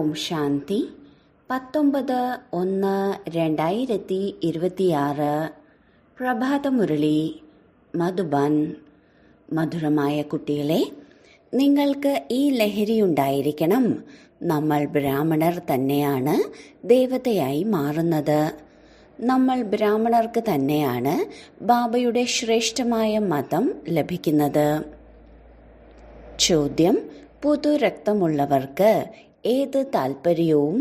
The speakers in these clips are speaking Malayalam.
ഓം ശാന്തി 19/1/2026 പ്രഭാതമുരളി മധുബൻ. മധുരമായ കുട്ടികളെ, നിങ്ങൾക്ക് ഈ ലഹരിയുണ്ടായിരിക്കണം. നമ്മൾ ബ്രാഹ്മണർ തന്നെയാണ് ദേവതയായി മാറുന്നത്. നമ്മൾ ബ്രാഹ്മണർക്ക് തന്നെയാണ് ബാബയുടെ ശ്രേഷ്ഠമായ മതം ലഭിക്കുന്നത്. ചോദ്യം: പുതുരക്തമുള്ളവർക്ക് ഏത് താൽപ്പര്യവും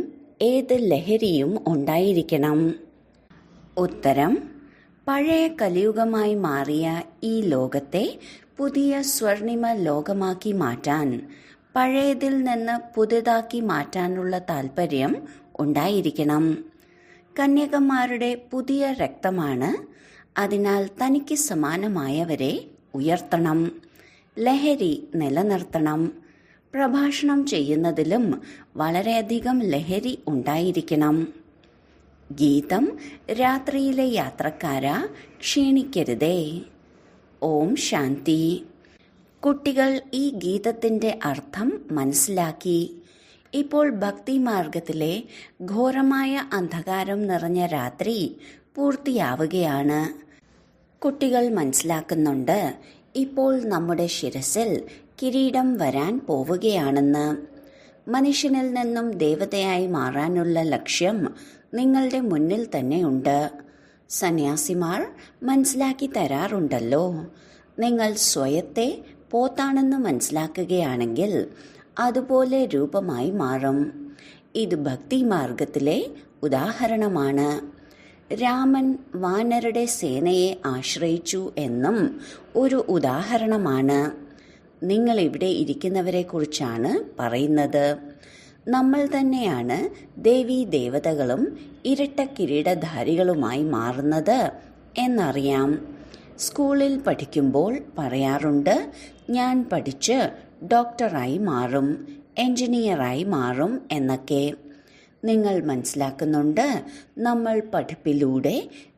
ഏത് ലഹരിയും ഉണ്ടായിരിക്കണം? ഉത്തരം: പഴയ കലിയുഗമായി മാറിയ ഈ ലോകത്തെ പുതിയ സ്വർണിമ ലോകമാക്കി മാറ്റാൻ, പഴയതിൽ നിന്ന് പുതുതാക്കി മാറ്റാനുള്ള താൽപ്പര്യം ഉണ്ടായിരിക്കണം. കന്യകമാരുടെ പുതിയ രക്തമാണ്. അതിനാൽ തനിക്ക് സമാനമായവരെ ഉയർത്തണം. ലഹരി നിലനിർത്തണം. പ്രഭാഷണം ചെയ്യുന്നതിലും വളരെയധികം ലഹരി ഉണ്ടായിരിക്കണം. ഗീതം: രാത്രിയിലെ യാത്രക്കാരാ, ക്ഷീണിക്കരുതേ. ഓം ശാന്തി. കുട്ടികൾ ഈ ഗീതത്തിന്റെ അർത്ഥം മനസ്സിലാക്കി. ഇപ്പോൾ ഭക്തിമാർഗത്തിലെ ഘോരമായ അന്ധകാരം നിറഞ്ഞ രാത്രി പൂർത്തിയാവുകയാണ്. കുട്ടികൾ മനസ്സിലാക്കുന്നുണ്ട്, ഇപ്പോൾ നമ്മുടെ ശിരസിൽ കിരീടം വരാൻ പോവുകയാണെന്ന്. മനുഷ്യനിൽ നിന്നും ദേവതയായി മാറാനുള്ള ലക്ഷ്യം നിങ്ങളുടെ മുന്നിൽ തന്നെയുണ്ട്. സന്യാസിമാർ മനസ്സിലാക്കി തരാറുണ്ടല്ലോ. നിങ്ങൾ സ്വയത്തെ പോത്താണെന്ന് മനസ്സിലാക്കുകയാണെങ്കിൽ അതുപോലെ രൂപമായി മാറും. ഇത് ഭക്തിമാർഗത്തിലെ ഉദാഹരണമാണ്. രാമൻ വാനരുടെ സേനയെ ആശ്രയിച്ചു എന്നും ഒരു ഉദാഹരണമാണ്. നിങ്ങൾ ഇവിടെ ഇരിക്കുന്നവരെ കുറിച്ചാണ് പറയുന്നത്. നമ്മൾ തന്നെയാണ് ദേവീ ദേവതകളും ഇരട്ട കിരീടധാരികളുമായി മാറുന്നത് എന്നറിയാം. സ്കൂളിൽ പഠിക്കുമ്പോൾ പറയാറുണ്ട്, ഞാൻ പഠിച്ച് ഡോക്ടറായി മാറും, എഞ്ചിനീയറായി മാറും എന്നൊക്കെ. നിങ്ങൾ മനസ്സിലാക്കുന്നുണ്ട്, നമ്മൾ പഠിപ്പിലൂടെ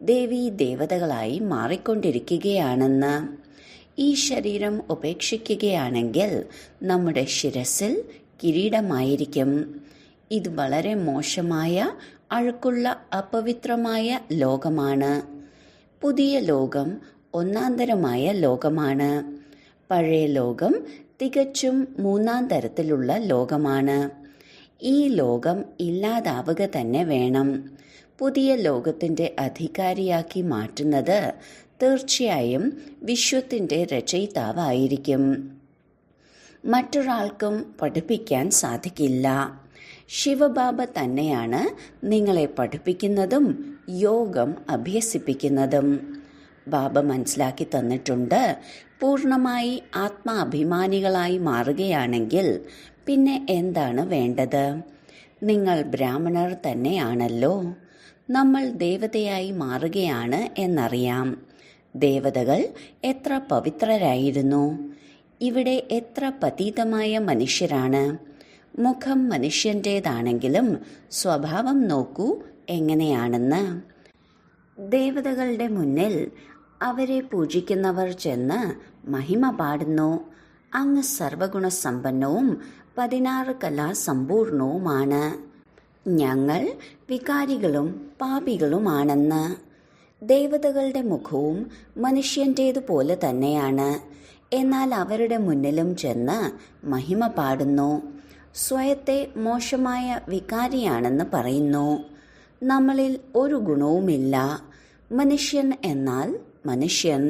ദേവീ ദേവതകളായി മാറിക്കൊണ്ടിരിക്കുകയാണെന്ന്. ഈ ശരീരം ഉപേക്ഷിക്കുകയാണെങ്കിൽ നമ്മുടെ ശിരസിൽ കിരീടമായിരിക്കും. ഇത് വളരെ മോശമായ, അഴുക്കുള്ള, അപവിത്രമായ ലോകമാണ്. പുതിയ ലോകം ഒന്നാന്തരമായ ലോകമാണ്. പഴയ ലോകം തികച്ചും മൂന്നാം തരത്തിലുള്ള ലോകമാണ്. ഈ ലോകം ഇല്ലാതാവുക തന്നെ വേണം. പുതിയ ലോകത്തിന്റെ അധികാരിയാക്കി മാറ്റുന്നത് തീർച്ചയായും വിശ്വത്തിന്റെ രചയിതാവായിരിക്കും. മറ്റൊരാൾക്കും പഠിപ്പിക്കാൻ സാധിക്കില്ല. ശിവബാബ തന്നെയാണ് നിങ്ങളെ പഠിപ്പിക്കുന്നതും യോഗം അഭ്യസിപ്പിക്കുന്നതും. ബാബ മനസ്സിലാക്കി തന്നിട്ടുണ്ട്, പൂർണ്ണമായി ആത്മാഭിമാനികളായി മാറുകയാണെങ്കിൽ പിന്നെ എന്താണ് വേണ്ടത്? നിങ്ങൾ ബ്രാഹ്മണർ തന്നെയാണല്ലോ. നമ്മൾ ദേവതയായി മാറുകയാണ് എന്നറിയാം. ദേവതകൾ എത്ര പവിത്രരായിരുന്നു. ഇവിടെ എത്ര പതീതമായ മനുഷ്യരാണ്. മുഖം മനുഷ്യൻ്റേതാണെങ്കിലും സ്വഭാവം നോക്കൂ എങ്ങനെയാണെന്ന്. ദേവതകളുടെ മുന്നിൽ അവരെ പൂജിക്കുന്നവർ ചെന്ന് മഹിമ പാടുന്നു. അങ്ങ് സർവഗുണസമ്പന്നവും 16 കലാസമ്പൂർണവുമാണ്. ഞങ്ങൾ വികാരികളും പാപികളുമാണെന്ന്. ദേവതകളുടെ മുഖവും മനുഷ്യൻ്റേതുപോലെ തന്നെയാണ്. എന്നാൽ അവരുടെ മുന്നിലും ചെന്ന് മഹിമ പാടുന്നു. സ്വയത്തെ മോശമായ വികാരിയാണെന്ന് പറയുന്നു. നമ്മളിൽ ഒരു ഗുണവുമില്ല. മനുഷ്യൻ എന്നാൽ മനുഷ്യൻ.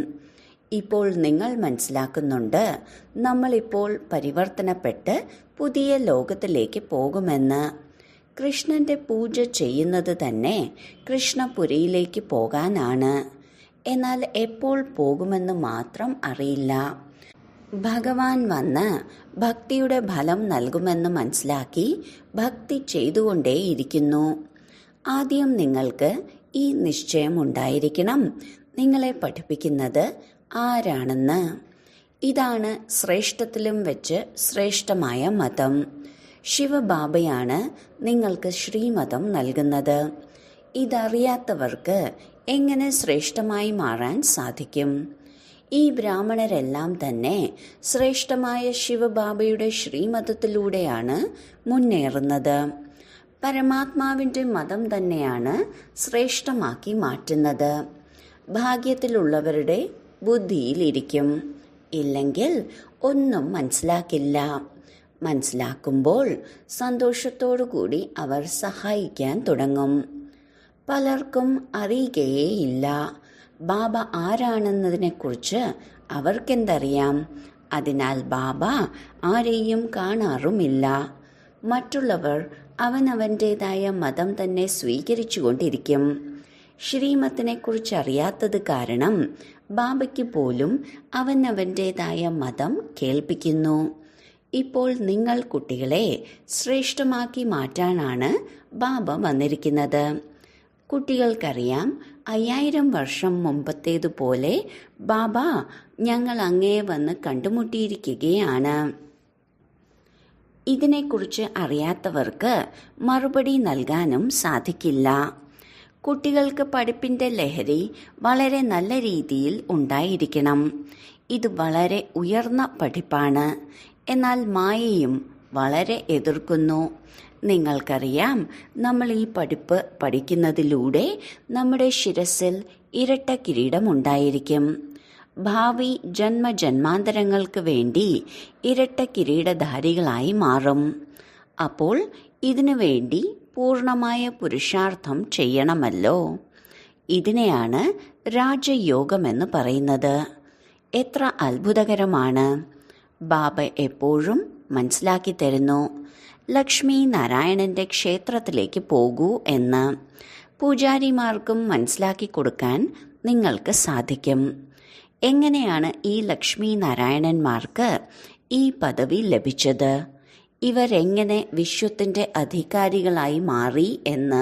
ഇപ്പോൾ നിങ്ങൾ മനസ്സിലാക്കുന്നുണ്ട്, നമ്മളിപ്പോൾ പരിവർത്തനപ്പെട്ട് പുതിയ ലോകത്തിലേക്ക് പോകുമെന്ന്. കൃഷ്ണന്റെ പൂജ ചെയ്യുന്നത് തന്നെ കൃഷ്ണപുരിയിലേക്ക് പോകാനാണ്. എന്നാൽ എപ്പോൾ പോകുമെന്ന് മാത്രം അറിയില്ല. ഭഗവാൻ വന്ന് ഭക്തിയുടെ ഫലം നൽകുമെന്ന് മനസ്സിലാക്കി ഭക്തി ചെയ്തുകൊണ്ടേയിരിക്കുന്നു. ആദ്യം നിങ്ങൾക്ക് ഈ നിശ്ചയം ഉണ്ടായിരിക്കണം, നിങ്ങളെ പഠിപ്പിക്കുന്നത് ആരാണെന്ന്. ഇതാണ് ശ്രേഷ്ഠത്തിലും വെച്ച് ശ്രേഷ്ഠമായ മതം. ശിവബാബയാണ് നിങ്ങൾക്ക് ശ്രീമതം നൽകുന്നത്. ഇതറിയാത്തവർക്ക് എങ്ങനെ ശ്രേഷ്ഠമായി മാറാൻ സാധിക്കും? ഈ ബ്രാഹ്മണരെല്ലാം തന്നെ ശ്രേഷ്ഠമായ ശിവബാബയുടെ ശ്രീമതത്തിലൂടെയാണ് മുന്നേറുന്നത്. പരമാത്മാവിൻ്റെ മതം തന്നെയാണ് ശ്രേഷ്ഠമാക്കി മാറ്റുന്നത്. ഭാഗ്യത്തിലുള്ളവരുടെ ബുദ്ധിയിലിരിക്കും. ഇല്ലെങ്കിൽ ഒന്നും മനസ്സിലാക്കില്ല. മനസ്സിലാക്കുമ്പോൾ സന്തോഷത്തോടുകൂടി അവർ സഹായിക്കാൻ തുടങ്ങും. പലർക്കും അറിയുകയേയില്ല ബാബ ആരാണെന്നതിനെക്കുറിച്ച് അവർക്കെന്തറിയാം. അതിനാൽ ബാബ ആരെയും കാണാറുമില്ല. മറ്റുള്ളവർ അവനവൻ്റേതായ മതം തന്നെ സ്വീകരിച്ചുകൊണ്ടിരിക്കും. ശ്രീമത്തിനെക്കുറിച്ച് അറിയാത്തത് കാരണം ബാബയ്ക്ക് പോലും അവനവൻ്റേതായ മതം കേൾപ്പിക്കുന്നു. ഇപ്പോൾ നിങ്ങൾ കുട്ടികളെ ശ്രേഷ്ഠമാക്കി മാറ്റാനാണ് ബാബ വന്നിരിക്കുന്നത്. കുട്ടികൾക്കറിയാം 5000 വർഷം മുമ്പത്തേതുപോലെ ബാബ ഞങ്ങൾ അങ്ങേ വന്ന് കണ്ടുമുട്ടിയിരിക്കുകയാണ്. ഇതിനെക്കുറിച്ച് അറിയാത്തവർക്ക് മറുപടി നൽകാനും സാധിക്കില്ല. കുട്ടികൾക്ക് പഠിപ്പിൻ്റെ ലഹരി വളരെ നല്ല രീതിയിൽ ഉണ്ടായിരിക്കണം. ഇത് വളരെ ഉയർന്ന പഠിപ്പാണ്. എന്നാൽ മായയും വളരെ എതിർക്കുന്നു. നിങ്ങൾക്കറിയാം, നമ്മൾ ഈ പഠിപ്പ് പഠിക്കുന്നതിലൂടെ നമ്മുടെ ശിരസിൽ ഇരട്ട കിരീടമുണ്ടായിരിക്കും. ഭാവി ജന്മജന്മാന്തരങ്ങൾക്ക് വേണ്ടി ഇരട്ട കിരീടധാരികളായി മാറും. അപ്പോൾ ഇതിനു വേണ്ടി പൂർണ്ണമായ പുരുഷാർത്ഥം ചെയ്യണമല്ലോ. ഇതിനെയാണ് രാജയോഗമെന്ന് പറയുന്നത്. എത്ര അത്ഭുതകരമാണ്! ബാബ എപ്പോഴും മനസ്സിലാക്കി തരുന്നു, ലക്ഷ്മി നാരായണന്റെ ക്ഷേത്രത്തിലേക്ക് പോകൂ എന്ന്. പൂജാരിമാർക്കും മനസ്സിലാക്കി കൊടുക്കാൻ നിങ്ങൾക്ക് സാധിക്കും. എങ്ങനെയാണ് ഈ ലക്ഷ്മി നാരായണന്മാർക്ക് ഈ പദവി ലഭിച്ചത്? ഇവരെങ്ങനെ വിശ്വത്തിൻ്റെ അധികാരികളായി മാറി എന്ന്.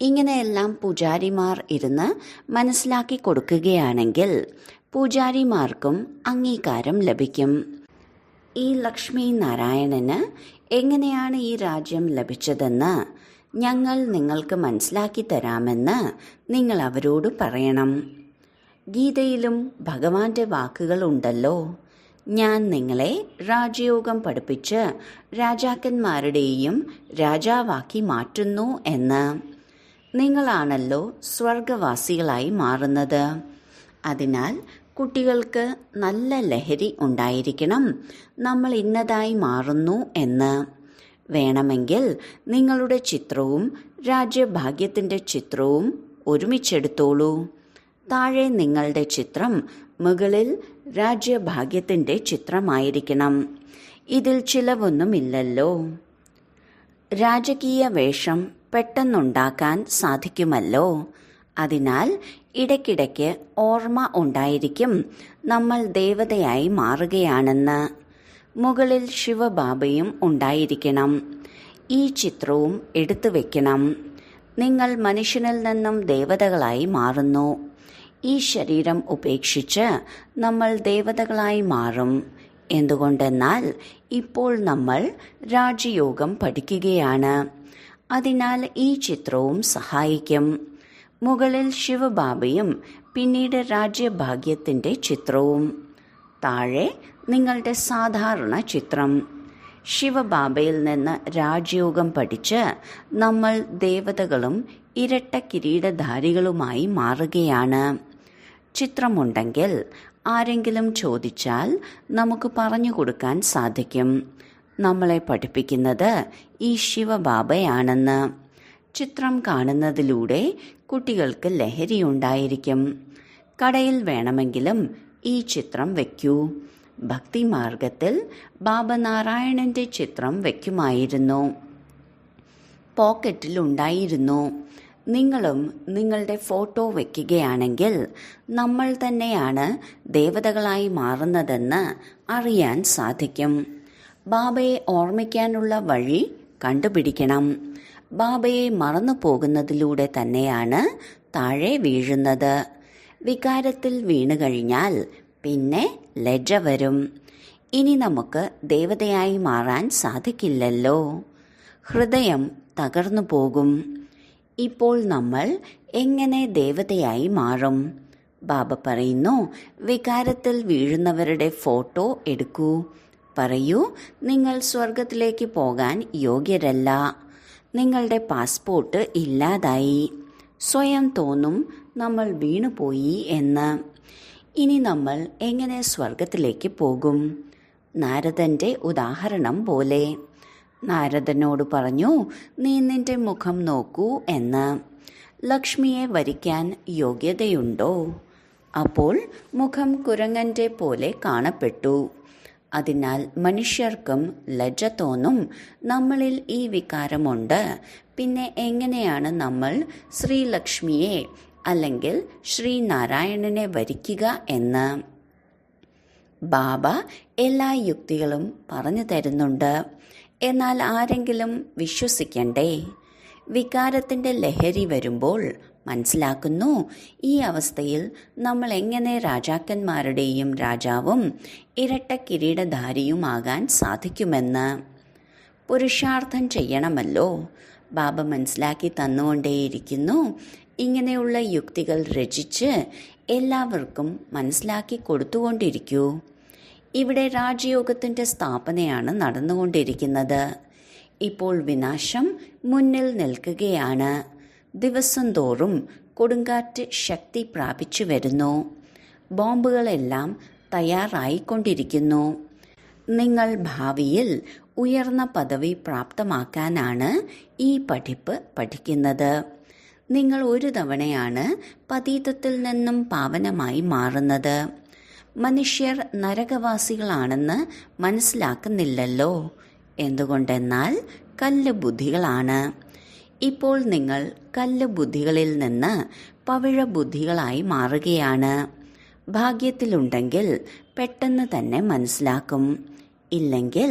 ഇങ്ങനെയെല്ലാം പൂജാരിമാർ ഇരുന്ന് മനസ്സിലാക്കി കൊടുക്കുകയാണെങ്കിൽ പൂജാരിമാർക്കും അംഗീകാരം ലഭിക്കും. ഈ ലക്ഷ്മി നാരായണന് എങ്ങനെയാണ് ഈ രാജ്യം ലഭിച്ചതെന്ന് ഞങ്ങൾ നിങ്ങൾക്ക് മനസ്സിലാക്കി തരാമെന്ന് നിങ്ങൾ അവരോട് പറയണം. ഗീതയിലും ഭഗവാന്റെ വാക്കുകളുണ്ടല്ലോ, ഞാൻ നിങ്ങളെ രാജയോഗം പഠിപ്പിച്ച് രാജാക്കന്മാരുടെയും രാജാവാക്കി മാറ്റുന്നു എന്ന്. നിങ്ങളാണല്ലോ സ്വർഗവാസികളായി മാറുന്നത്. അതിനാൽ കുട്ടികൾക്ക് നല്ല ലഹരി ഉണ്ടായിരിക്കണം, നമ്മൾ ഇന്നതായി മാറുന്നു എന്ന്. വേണമെങ്കിൽ നിങ്ങളുടെ ചിത്രവും രാജ്യഭാഗ്യത്തിൻ്റെ ചിത്രവും ഒരുമിച്ചെടുത്തോളൂ. താഴെ നിങ്ങളുടെ ചിത്രം, മുകളിൽ രാജ്യഭാഗ്യത്തിൻ്റെ ചിത്രമായിരിക്കണം. ഇതിൽ ചിലവൊന്നുമില്ലല്ലോ. രാജകീയ വേഷം പെട്ടെന്നുണ്ടാക്കാൻ സാധിക്കുമല്ലോ. അതിനാൽ ഇടയ്ക്കിടയ്ക്ക് ഓർമ്മ ഉണ്ടായിരിക്കും നമ്മൾ ദേവതയായി മാറുകയാണെന്ന്. മുകളിൽ ശിവബാബയും ഉണ്ടായിരിക്കണം. ഈ ചിത്രവും എടുത്തു വെക്കണം. നിങ്ങൾ മനുഷ്യനിൽ നിന്നും ദേവതകളായി മാറുന്നു. ഈ ശരീരം ഉപേക്ഷിച്ച് നമ്മൾ ദേവതകളായി മാറും. എന്തുകൊണ്ടെന്നാൽ ഇപ്പോൾ നമ്മൾ രാജയോഗം പഠിക്കുകയാണ്. അതിനാൽ ഈ ചിത്രവും സഹായിക്കും. മുകളിൽ ശിവബാബയും പിന്നീട് രാജ്യഭാഗ്യത്തിൻ്റെ ചിത്രവും. താഴെ നിങ്ങളുടെ സാധാരണ ചിത്രം. ശിവബാബയിൽ നിന്ന് രാജയോഗം പഠിച്ച് നമ്മൾ ദേവതകളും ഇരട്ട കിരീടധാരികളുമായി മാറുകയാണ്. ചിത്രമുണ്ടെങ്കിൽ ആരെങ്കിലും ചോദിച്ചാൽ നമുക്ക് പറഞ്ഞു കൊടുക്കാൻ സാധിക്കും. നമ്മളെ പഠിപ്പിക്കുന്നത് ഈ ശിവബാബയാണെന്ന്. ചിത്രം കാണുന്നതിലൂടെ കുട്ടികൾക്ക് ലഹരിയുണ്ടായിരിക്കും. കടയിൽ വേണമെങ്കിലും ഈ ചിത്രം വയ്ക്കൂ. ഭക്തിമാർഗത്തിൽ ബാബ നാരായണന്റെ ചിത്രം വയ്ക്കുമായിരുന്നു. പോക്കറ്റിൽ ഉണ്ടായിരുന്നു. നിങ്ങളും നിങ്ങളുടെ ഫോട്ടോ വയ്ക്കുകയാണെങ്കിൽ നമ്മൾ തന്നെയാണ് ദേവതകളായി മാറുന്നതെന്ന് അറിയാൻ സാധിക്കും. ബാബയെ ഓർമ്മിക്കാനുള്ള വഴി കണ്ടുപിടിക്കണം. ബാബയെ മറന്നു പോകുന്നതിലൂടെ തന്നെയാണ് താഴെ വീഴുന്നത്. വികാരത്തിൽ വീണു കഴിഞ്ഞാൽ പിന്നെ ലജ്ജ വരും. ഇനി നമുക്ക് ദേവതയായി മാറാൻ സാധിക്കില്ലല്ലോ. ഹൃദയം തകർന്നു പോകും. ഇപ്പോൾ നമ്മൾ എങ്ങനെ ദേവതയായി മാറും? ബാബ പറയുന്നു, വികാരത്തിൽ വീഴുന്നവരുടെ ഫോട്ടോ എടുക്കൂ. പറയൂ, നിങ്ങൾ സ്വർഗത്തിലേക്ക് പോകാൻ യോഗ്യരല്ല. നിങ്ങളുടെ പാസ്പോർട്ട് ഇല്ലാതായി. സ്വയം തോന്നും നമ്മൾ വീണുപോയി എന്ന്. ഇനി നമ്മൾ എങ്ങനെ സ്വർഗത്തിലേക്ക് പോകും? നാരദന്റെ ഉദാഹരണം പോലെ. നാരദനോട് പറഞ്ഞു, നീ നിന്റെ മുഖം നോക്കൂ എന്ന്. ലക്ഷ്മിയെ വരിക്കാൻ യോഗ്യതയുണ്ടോ? അപ്പോൾ മുഖം കുരങ്ങന്റെ പോലെ കാണപ്പെട്ടു. അതിനാൽ മനുഷ്യർക്കും ലജ്ജ തോന്നും, നമ്മളിൽ ഈ വികാരമുണ്ട്, പിന്നെ എങ്ങനെയാണ് നമ്മൾ ശ്രീലക്ഷ്മിയെ അല്ലെങ്കിൽ ശ്രീനാരായണനെ വരിക്കുക എന്ന്. ബാബ എല്ലാ യുക്തികളും പറഞ്ഞു തരുന്നുണ്ട്. എന്നാൽ ആരെങ്കിലും വിശ്വസിക്കണ്ടേ? വികാരത്തിൻ്റെ ലഹരി വരുമ്പോൾ മനസ്സിലാക്കുന്നു, ഈ അവസ്ഥയിൽ നമ്മൾ എങ്ങനെ രാജാക്കന്മാരുടെയും രാജാവും ഇരട്ട കിരീടധാരിയുമാകാൻ സാധിക്കുമെന്ന്. പുരുഷാർത്ഥം ചെയ്യണമല്ലോ. ബാബ മനസ്സിലാക്കി തന്നുകൊണ്ടേയിരിക്കുന്നു. ഇങ്ങനെയുള്ള യുക്തികൾ രചിച്ച് എല്ലാവർക്കും മനസ്സിലാക്കി കൊടുത്തുകൊണ്ടിരിക്കൂ. ഇവിടെ രാജയോഗത്തിൻ്റെ സ്ഥാപനയാണ് നടന്നുകൊണ്ടിരിക്കുന്നത്. ഇപ്പോൾ വിനാശം മുന്നിൽ നിൽക്കുകയാണ്. ദിവസം തോറും കൊടുങ്കാറ്റ് ശക്തി പ്രാപിച്ചു വരുന്നു. ബോംബുകളെല്ലാം തയ്യാറായിക്കൊണ്ടിരിക്കുന്നു. നിങ്ങൾ ഭാവിയിൽ ഉയർന്ന പദവി പ്രാപ്തമാക്കാനാണ് ഈ പഠിപ്പ് പഠിക്കുന്നത്. നിങ്ങൾ ഒരു തവണയാണ് പതീതത്തിൽ നിന്നും പാവനമായി മാറുന്നത്. മനുഷ്യർ നരകവാസികളാണെന്ന് മനസ്സിലാക്കുന്നില്ലല്ലോ. എന്തുകൊണ്ടെന്നാൽ കല്ല് ബുദ്ധികളാണ്. ഇപ്പോൾ നിങ്ങൾ കല്ല് ബുദ്ധികളിൽ നിന്ന് പവിഴ ബുദ്ധികളായി മാറുകയാണ്. ഭാഗ്യത്തിലുണ്ടെങ്കിൽ പെട്ടെന്ന് തന്നെ മനസ്സിലാക്കും. ഇല്ലെങ്കിൽ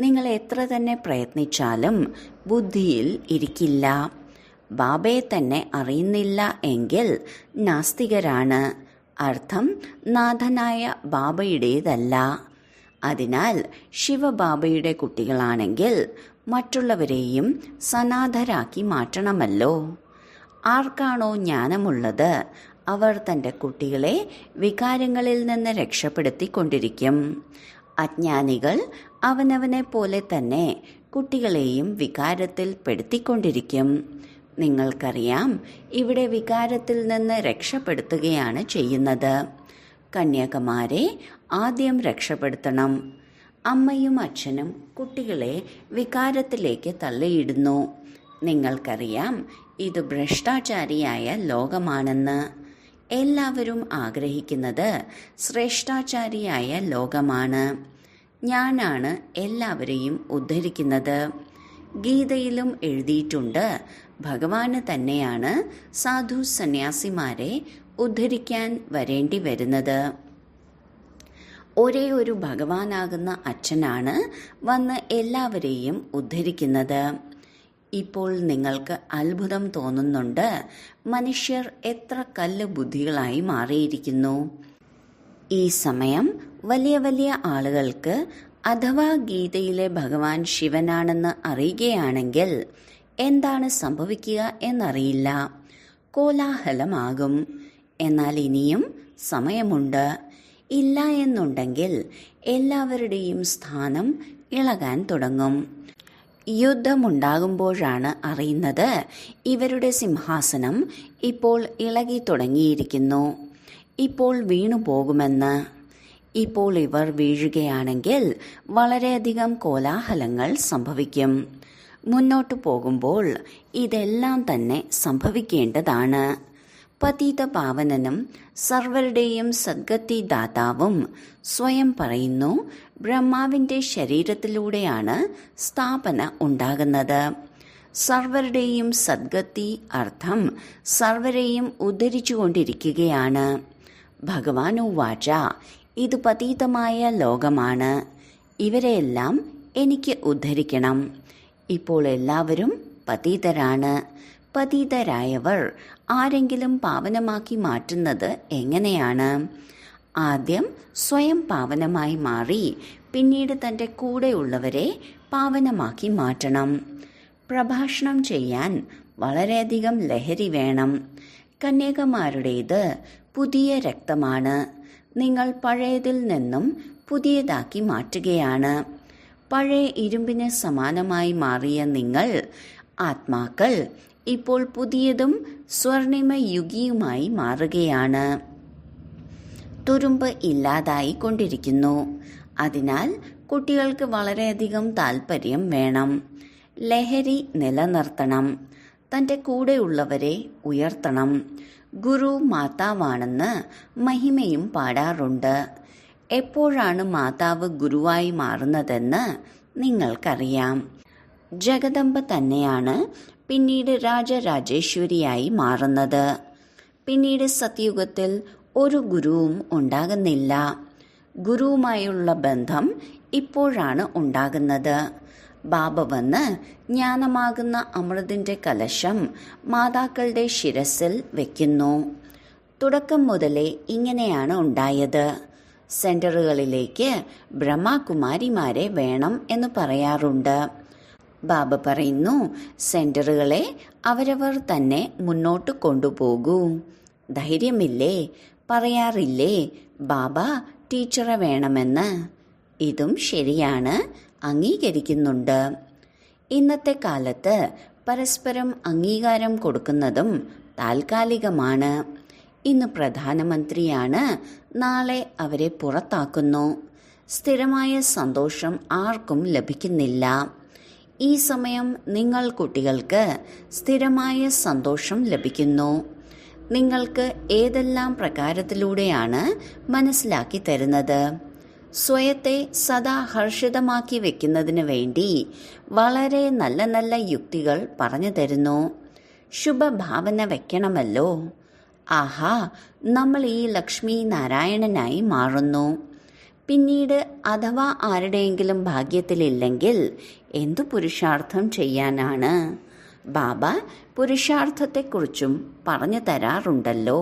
നിങ്ങൾ എത്ര തന്നെ പ്രയത്നിച്ചാലും ബുദ്ധിയിൽ ഇരിക്കില്ല. ബാബയെ തന്നെ അറിയുന്നില്ല എങ്കിൽ നാസ്തികരാണ്. അർത്ഥം നാഥനായ ബാബയുടേതല്ല. അതിനാൽ ശിവബാബയുടെ കുട്ടികളാണെങ്കിൽ മറ്റുള്ളവരെയും സനാഥരാക്കി മാറ്റണമല്ലോ. ആർക്കാണോ ജ്ഞാനമുള്ളത് അവർ തൻ്റെ കുട്ടികളെ വികാരങ്ങളിൽ നിന്ന് രക്ഷപ്പെടുത്തിക്കൊണ്ടിരിക്കും. അജ്ഞാനികൾ അവനവനെ പോലെ തന്നെ കുട്ടികളെയും വികാരത്തിൽ പെടുത്തിക്കൊണ്ടിരിക്കും. നിങ്ങൾക്കറിയാം, ഇവിടെ വികാരത്തിൽ നിന്ന് രക്ഷപ്പെടുത്തുകയാണ് ചെയ്യുന്നത്. കന്യാകുമാരെ ആദ്യം രക്ഷപ്പെടുത്തണം. അമ്മയും അച്ഛനും കുട്ടികളെ വികാരത്തിലേക്ക് തള്ളിയിടുന്നു. നിങ്ങൾക്കറിയാം, ഇത് ഭ്രഷ്ടാചാരിയായ ലോകമാണെന്ന്. എല്ലാവരും ആഗ്രഹിക്കുന്നത് ശ്രേഷ്ഠാചാരിയായ ലോകമാണ്. ഞാനാണ് എല്ലാവരെയും ഉദ്ധരിക്കുന്നത്. ഗീതയിലും എഴുതിയിട്ടുണ്ട്, ഭഗവാന് തന്നെയാണ് സാധു സന്യാസിമാരെ ഉദ്ധരിക്കാൻ വരേണ്ടി വരുന്നത്. ഒരേ ഒരു ഭഗവാനാകുന്ന അച്ഛനാണ് വന്ന് എല്ലാവരെയും ഉദ്ധരിക്കുന്നത്. ഇപ്പോൾ നിങ്ങൾക്ക് അത്ഭുതം തോന്നുന്നുണ്ട്, മനുഷ്യർ എത്ര കല്ല് ബുദ്ധികളായി മാറിയിരിക്കുന്നു. ഈ സമയം വലിയ വലിയ ആളുകൾക്ക് അഥവാ ഗീതയിലെ ഭഗവാൻ ശിവനാണെന്ന് അറിയുകയാണെങ്കിൽ എന്താണ് സംഭവിക്കുക എന്നറിയില്ല. കോലാഹലമാകും. എന്നാൽ ഇനിയും സമയമുണ്ട്. ഇല്ല എന്നുണ്ടെങ്കിൽ എല്ലാവരുടെയും സ്ഥാനം ഇളകാൻ തുടങ്ങും. യുദ്ധമുണ്ടാകുമ്പോഴാണ് അറിയുന്നത് ഇവരുടെ സിംഹാസനം ഇപ്പോൾ ഇളകി തുടങ്ങിയിരിക്കുന്നു. ഇപ്പോൾ വീണുപോകുമെന്ന്. ഇപ്പോൾ ഇവർ വീഴുകയാണെങ്കിൽ വളരെയധികം കോലാഹലങ്ങൾ സംഭവിക്കും. മുന്നോട്ടു പോകുമ്പോൾ ഇതെല്ലാം തന്നെ സംഭവിക്കേണ്ടതാണ്. പതിത പാവനനും സർവരുടെയും സദ്ഗതി ദാതാവും സ്വയം പറയുന്നു, ബ്രഹ്മാവിൻ്റെ ശരീരത്തിലൂടെയാണ് സ്ഥാപന ഉണ്ടാകുന്നത്. സർവരുടെയും സദ്ഗതി അർത്ഥം സർവരെയും ഉദ്ധരിച്ചുകൊണ്ടിരിക്കുകയാണ്. ഭഗവാനുവാച, ഇത് പതീതമായ ലോകമാണ്. ഇവരെയെല്ലാം എനിക്ക് ഉദ്ധരിക്കണം. ഇപ്പോൾ എല്ലാവരും പതീതരാണ്. പതീതരായവർ ആരെങ്കിലും പാവനമാക്കി മാറ്റുന്നത് എങ്ങനെയാണ്? ആദ്യം സ്വയം പാവനമായി മാറി പിന്നീട് തൻ്റെ കൂടെയുള്ളവരെ പാവനമാക്കി മാറ്റണം. പ്രഭാഷണം ചെയ്യാൻ വളരെയധികം ലഹരി വേണം. കന്യകമാരുടേത് പുതിയ രക്തമാണ്. നിങ്ങൾ പഴയതിൽ നിന്നും പുതിയതാക്കി മാറ്റുകയാണ്. പഴയ ഇരുമ്പിന് സമാനമായി മാറിയ നിങ്ങൾ ആത്മാക്കൾ ഇപ്പോൾ പുതിയതും സ്വർണിമയുഗിയുമായി മാറുകയാണ്. തുരുമ്പ് ഇല്ലാതായി കൊണ്ടിരിക്കുന്നു. അതിനാൽ കുട്ടികൾക്ക് വളരെയധികം താല്പര്യം വേണം. ലഹരി നിലനിർത്തണം. തൻ്റെ കൂടെയുള്ളവരെ ഉയർത്തണം. ഗുരു മാതാവാണെന്ന് മഹിമയും പാടാറുണ്ട്. എപ്പോഴാണ് മാതാവ് ഗുരുവായി മാറുന്നതെന്ന് നിങ്ങൾക്കറിയാം. ജഗദംബ തന്നെയാണ് പിന്നീട് രാജരാജേശ്വരിയായി മാറുന്നത്. പിന്നീട് സത്യുഗത്തിൽ ഒരു ഗുരുവും ഉണ്ടാകുന്നില്ല. ഗുരുവുമായുള്ള ബന്ധം ഇപ്പോഴാണ് ഉണ്ടാകുന്നത്. ബാബ വന്ന് ജ്ഞാനമാകുന്ന അമൃതിൻ്റെ കലശം മാതാക്കളുടെ ശിരസിൽ വയ്ക്കുന്നു. തുടക്കം മുതലേ ഇങ്ങനെയാണ് ഉണ്ടായത്. സെന്ററുകളിലേക്ക് ബ്രഹ്മകുമാരിമാരെ വേണം എന്ന് പറയാറുണ്ട്. ബാബ പറയുന്നു, സെന്ററുകളെ അവരവർ തന്നെ മുന്നോട്ട് കൊണ്ടുപോകൂ. ധൈര്യമില്ലേ? പറയാറില്ലേ ബാബ ടീച്ചറെ വേണമെന്ന്? ഇതും ശരിയാണ്, അംഗീകരിക്കുന്നുണ്ട്. ഇന്നത്തെ കാലത്ത് പരസ്പരം അംഗീകാരം കൊടുക്കുന്നതും താൽക്കാലികമാണ്. ഇന്ന് പ്രധാനമന്ത്രിയാണ്, നാളെ അവരെ പുറത്താക്കുന്നു. സ്ഥിരമായ സന്തോഷം ആർക്കും ലഭിക്കുന്നില്ല. ഈ സമയം നിങ്ങൾ കുട്ടികൾക്ക് സ്ഥിരമായ സന്തോഷം ലഭിക്കുന്നു. നിങ്ങൾക്ക് ഏതെല്ലാം പ്രകാരത്തിലൂടെയാണ് മനസ്സിലാക്കി തരുന്നത്? സ്വയത്തെ സദാ ഹർഷിതമാക്കി വെക്കുന്നതിന് വേണ്ടി വളരെ നല്ല നല്ല യുക്തികൾ പറഞ്ഞു തരുന്നു. ശുഭഭാവന വെക്കണമല്ലോ. ആഹാ, നമ്മൾ ഈ ലക്ഷ്മി നാരായണനായി മാറുന്നു. പിന്നീട് അഥവാ ആരുടെയെങ്കിലും ഭാഗ്യത്തിലില്ലെങ്കിൽ എന്തു പുരുഷാർത്ഥം ചെയ്യാനാണ്? ബാബ പുരുഷാർത്ഥത്തെക്കുറിച്ചും പറഞ്ഞു തരാറുണ്ടല്ലോ.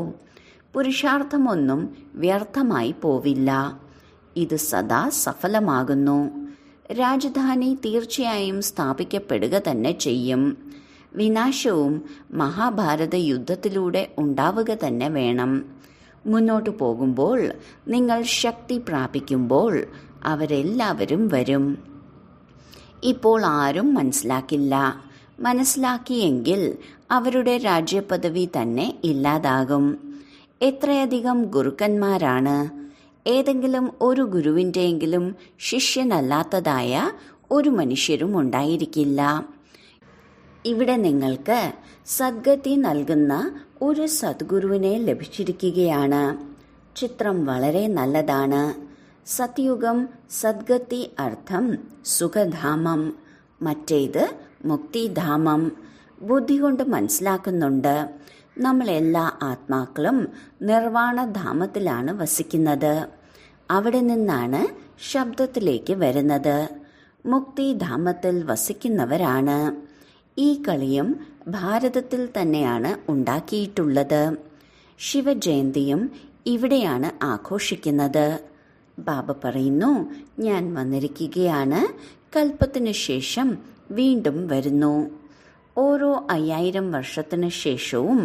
പുരുഷാർത്ഥമൊന്നും വ്യർത്ഥമായി പോവില്ല. ഇത് സദാ സഫലമാകുന്നു. രാജധാനി തീർച്ചയായും സ്ഥാപിക്കപ്പെടുക തന്നെ ചെയ്യും. വിനാശവും മഹാഭാരത യുദ്ധത്തിലൂടെ ഉണ്ടാവുക തന്നെ വേണം. മുന്നോട്ടു പോകുമ്പോൾ, നിങ്ങൾ ശക്തി പ്രാപിക്കുമ്പോൾ അവരെല്ലാവരും വരും. ഇപ്പോൾ ആരും മനസ്സിലാക്കില്ല. മനസ്സിലാക്കിയെങ്കിൽ അവരുടെ രാജ്യപദവി തന്നെ ഇല്ലാതാകും. എത്രയധികം ഗുരുക്കന്മാരാണ്! ഏതെങ്കിലും ഒരു ഗുരുവിൻ്റെയെങ്കിലും ശിഷ്യനല്ലാത്തതായ ഒരു മനുഷ്യരും ഉണ്ടായിരിക്കില്ല. ഇവിടെ നിങ്ങൾക്ക് സദ്ഗതി നൽകുന്ന ഒരു സദ്ഗുരുവിനെ ലഭിച്ചിരിക്കുകയാണ്. ചിത്രം വളരെ നല്ലതാണ്. സത്യുഗം സദ്ഗതി അർത്ഥം സുഖധാമം, മറ്റേത് മുക്തിധാമം. ബുദ്ധി കൊണ്ട് മനസ്സിലാക്കുന്നുണ്ട്. നമ്മളെല്ലാ ആത്മാക്കളും നിർവാണധാമത്തിലാണ് വസിക്കുന്നത്. അവിടെ നിന്നാണ് ശബ്ദത്തിലേക്ക് വരുന്നത്. മുക്തിധാമത്തിൽ വസിക്കുന്നവരാണ്. ഈ കളിയും ഭാരതത്തിൽ തന്നെയാണ് ഉണ്ടാക്കിയിട്ടുള്ളത്. ശിവജയന്തിയും ഇവിടെയാണ് ആഘോഷിക്കുന്നത്. ബാബ പറയുന്നു, ഞാൻ വന്നിരിക്കുകയാണ്. കൽപ്പത്തിനു ശേഷം വീണ്ടും വരുന്നു. ഓരോ 5000 വർഷത്തിനു ശേഷവും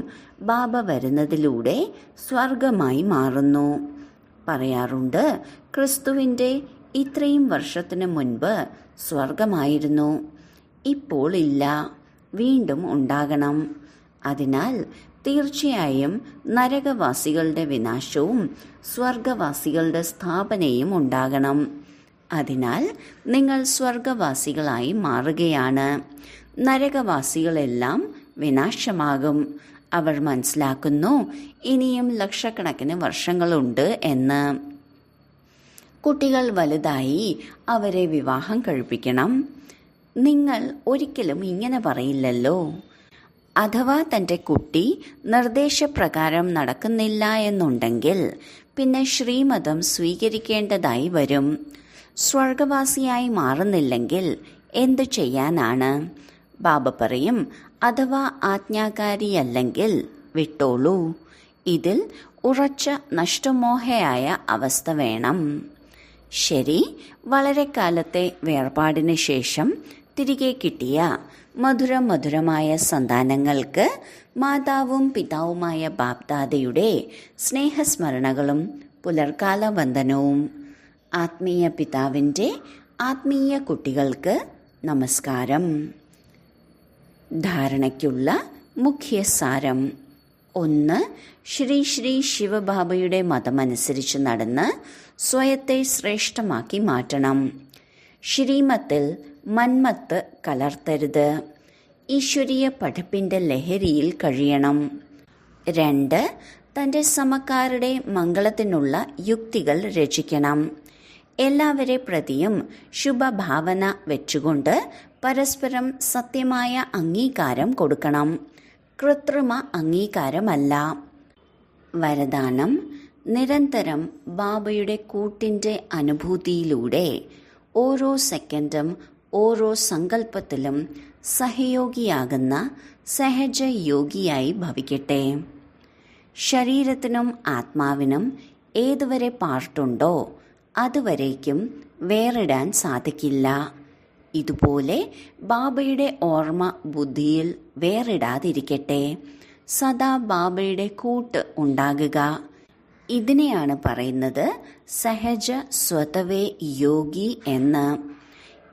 ബാബ വരുന്നതിലൂടെ സ്വർഗമായി മാറുന്നു. പറയാറുണ്ട്, ക്രിസ്തുവിൻ്റെ ഇത്രയും വർഷത്തിനു മുൻപ് സ്വർഗമായിരുന്നു. ഇപ്പോൾ ഇല്ല, വീണ്ടും ഉണ്ടാകണം. അതിനാൽ തീർച്ചയായും നരകവാസികളുടെ വിനാശവും സ്വർഗവാസികളുടെ സ്ഥാപനയും ഉണ്ടാകണം. അതിനാൽ നിങ്ങൾ സ്വർഗവാസികളായി മാറുകയാണ്. നരകവാസികളെല്ലാം വിനാശമാകും. അവർ മനസ്സിലാക്കുന്നു ഇനിയും ലക്ഷക്കണക്കിന് വർഷങ്ങളുണ്ട് എന്ന്. കുട്ടികൾ വലുതായി അവരെ വിവാഹം കഴിപ്പിക്കണം. നിങ്ങൾ ഒരിക്കലും ഇങ്ങനെ പറയില്ലല്ലോ. അഥവാ തൻ്റെ കുട്ടി നിർദ്ദേശപ്രകാരം നടക്കുന്നില്ല എന്നുണ്ടെങ്കിൽ പിന്നെ ശ്രീമതം സ്വീകരിക്കേണ്ടതായി വരും. സ്വർഗവാസിയായി മാറുന്നില്ലെങ്കിൽ എന്തു ചെയ്യാനാണ്? ബാബ പറയും, അഥവാ ആജ്ഞാകാരിയല്ലെങ്കിൽ വിട്ടോളൂ. ഇതിൽ ഉറച്ച നഷ്ടമോഹയായ അവസ്ഥ വേണം. ശരി, വളരെ കാലത്തെ വേർപാടിന് ശേഷം തിരികെ കിട്ടിയ മധുരമായ സന്താനങ്ങൾക്ക് മാതാവും പിതാവുമായ ബാപ്ദാദയുടെ സ്നേഹസ്മരണകളും പുലർക്കാല വന്ദനവും. ആത്മീയ പിതാവിൻ്റെ ആത്മീയ കുട്ടികൾക്ക് നമസ്കാരം. ധാരണയ്ക്കുള്ള മുഖ്യ സാരം: 1. ശ്രീ ശ്രീ ശിവബാബയുടെ മതമനുസരിച്ച് നടന്ന് സ്വയത്തെ ശ്രേഷ്ഠമാക്കി മാറ്റണം. ശ്രീമത്തിൽ മന്മത്ത് കലർത്തരുത്. ഈശ്വരീയ പഠിപ്പിന്റെ ലഹരിയിൽ കഴിയണം. 2. തന്റെ സമക്കാരുടെ മംഗളത്തിനുള്ള യുക്തികൾ രചിക്കണം. എല്ലാവരെ പ്രതിയും ശുഭഭാവന വെച്ചുകൊണ്ട് പരസ്പരം സത്യമായ അംഗീകാരം കൊടുക്കണം, കൃത്രിമ അംഗീകാരമല്ല. വരദാനം: നിരന്തരം ബാബയുടെ കൂട്ടിന്റെ അനുഭൂതിയിലൂടെ ഓരോ സെക്കൻഡും ഓരോ സങ്കല്പത്തിലും സഹയോഗിയാകുന്ന സഹജയോഗിയായി ഭവിക്കട്ടെ. ശരീരത്തിനും ആത്മാവിനും ഏതുവരെ പാർട്ടുണ്ടോ അതുവരേക്കും വേറിടാൻ സാധിക്കില്ല. ഇതുപോലെ ബാബയുടെ ഓർമ്മ ബുദ്ധിയിൽ വേറിടാതിരിക്കട്ടെ. സദാ ബാബയുടെ കൂട്ട് ഉണ്ടാകുക. ഇതിനെയാണ് പറയുന്നത് സഹജ സ്വതവേ യോഗി എന്ന്.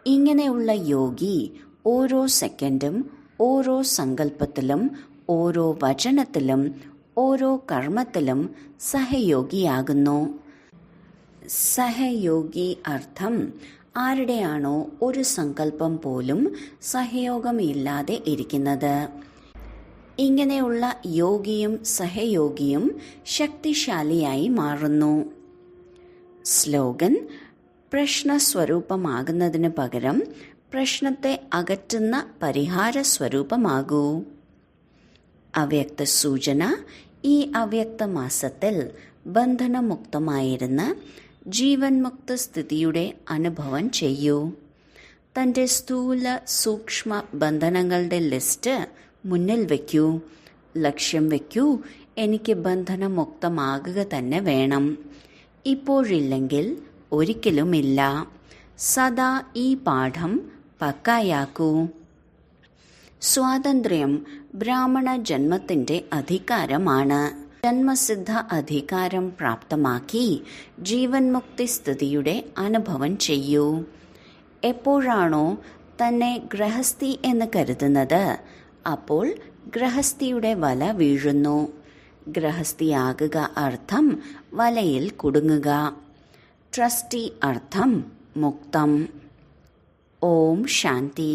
ഇങ്ങനെയുള്ള യോഗി ഓരോ സെക്കൻഡും ഓരോ സങ്കല്പത്തിലും ഓരോ വചനത്തിലും ഓരോ കർമ്മത്തിലും സഹയോഗിയാകുന്നു. സഹയോഗി അർത്ഥം ആരുടെയാണോ ഒരു സങ്കല്പം പോലും സഹയോഗമില്ലാതെ ഇരിക്കുന്നത്. ഇങ്ങനെയുള്ള യോഗിയും സഹയോഗിയും ശക്തിശാലിയായി മാറുന്നു. സ്ലോഗൻ: പ്രശ്നസ്വരൂപമാകുന്നതിന് പകരം പ്രശ്നത്തെ അകറ്റുന്ന പരിഹാര സ്വരൂപമാകൂ. അവ്യക്ത സൂചന: ഈ അവ്യക്ത മാസത്തിൽ ബന്ധനമുക്തമായിരുന്ന് ജീവൻ മുക്ത സ്ഥിതിയുടെ അനുഭവം ചെയ്യൂ. തൻ്റെ സ്ഥൂല സൂക്ഷ്മ ബന്ധനങ്ങളുടെ ലിസ്റ്റ് മുന്നിൽ വയ്ക്കൂ. ലക്ഷ്യം വയ്ക്കൂ, എനിക്ക് ബന്ധനമുക്തമാകുക തന്നെ വേണം. ഇപ്പോഴില്ലെങ്കിൽ ഒരിക്കലുമില്ല. സദാ ഈ പാഠം പക്കായാക്കൂ. സ്വാതന്ത്ര്യം ബ്രാഹ്മണ ജന്മത്തിൻ്റെ അധികാരമാണ്. ജന്മസിദ്ധ അധികാരം പ്രാപ്തമാക്കി ജീവൻ മുക്തി സ്ഥിതിയുടെ അനുഭവം ചെയ്യൂ. എപ്പോഴാണോ തന്നെ ഗൃഹസ്ഥി എന്ന് കരുതുന്നത് അപ്പോൾ ഗൃഹസ്ഥിയുടെ വല വീഴുന്നു. ഗൃഹസ്ഥിയാകുക അർത്ഥം വലയിൽ കുടുങ്ങുക. ട്രസ്റ്റി അർത്ഥം മുക്തം. ഓം ശാന്തി.